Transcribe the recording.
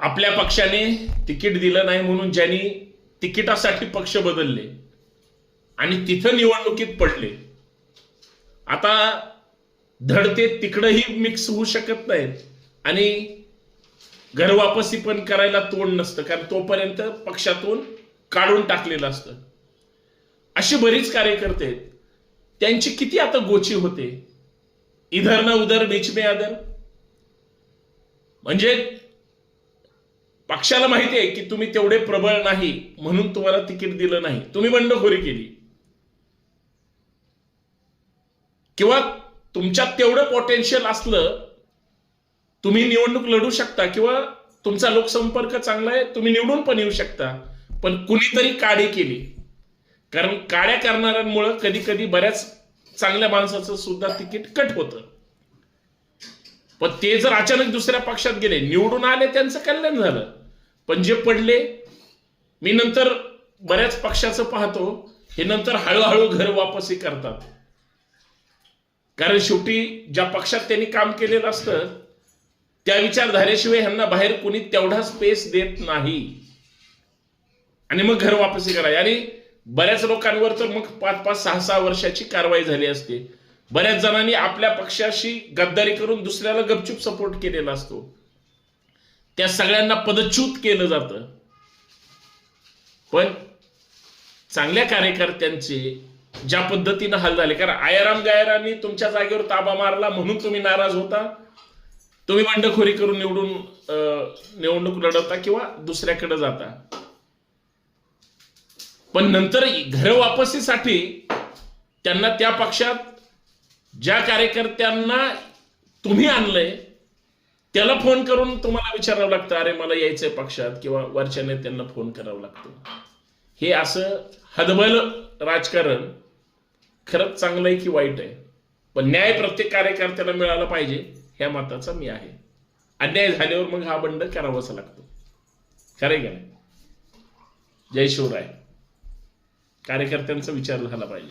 आपल्या पक्षाने तिकीट दिलं नाही म्हणून ज्यांनी तिकिटासाठी पक्ष बदलले आणि तिथं निवडणुकीत पडले, आता धडते तिकडंही मिक्स होऊ शकत नाहीत आणि घरवापसी पण करायला तोंड नसतं, कारण तोपर्यंत पक्षातून काढून टाकलेलं असतं. अशी बरीच कार्यकर्ते आहेत, त्यांची किती आता गोची होते. इधर ना उधर बीच में अदर. म्हणजे पक्षाला माहिती आहे की तुम्ही तेवढे प्रबळ नाही म्हणून तुम्हाला तिकीट दिलं नाही, तुम्ही बंडखोरी केली किंवा तुमच्यात तेवढं पोटेन्शियल असलं तुम्ही निवडणूक लढू शकता किंवा तुमचा लोकसंपर्क चांगला आहे, तुम्ही निवडून पण येऊ शकता, पण कुणीतरी काडी केली. कारण काड्या करणाऱ्यांमुळे कधी कधी बऱ्याच चांगल्या माणसाचं सुद्धा तिकीट कट होतं. पण ते जर अचानक दुसऱ्या पक्षात गेले, निवडून आले, त्यांचं कल्याण झालं. पण जे पडले, मी नंतर बऱ्याच पक्षाचं पाहतो, हे नंतर हळूहळू घर वापसी करतात. कारण शेवटी ज्या पक्षात त्यांनी काम केलेलं असतं त्या विचारधारेशिवाय ह्यांना बाहेर कोणी तेवढा स्पेस देत नाही आणि मग घर वापसी करायची. आणि बऱ्याच लोकांवर तर मग 5-5, 6-6 वर्षाची कारवाई झाली असते. बऱ्याच जणांनी आपल्या पक्षाशी गद्दारी करून दुसऱ्याला गपचूप सपोर्ट केलेला असतो. त्या सगळ्यांना पदच्युत केलं जातं. पण चांगल्या कार्यकर्त्यांचे ज्या पद्धतीनं हाल झाले, कारण आयाराम गायरांनी तुमच्या जागेवर ताबा मारला म्हणून तुम्ही नाराज होता, तुम्ही बंडखोरी करून निवडणूक लढवता किंवा दुसऱ्याकडे जाता. पण नंतर घर वापसीसाठी त्यांना त्या पक्षात ज्या कार्यकर्त्यांना तुम्ही आणलंय त्याला फोन करून तुम्हाला विचारावं लागतं, अरे मला यायचंय पक्षात, किंवा वरच्या नेत्यांना फोन करावं लागतं. हे असं हतबल राजकारण खरंच चांगलं आहे की वाईट आहे, पण न्याय प्रत्येक कार्यकर्त्याला मिळाला पाहिजे ह्या मताचा मी आहे. अन्याय झाल्यावर मग हा बंड करावाच लागतो. खरंय का नाही? जय शिवराय. कार्यकर्त्यांचा विचार झाला पाहिजे.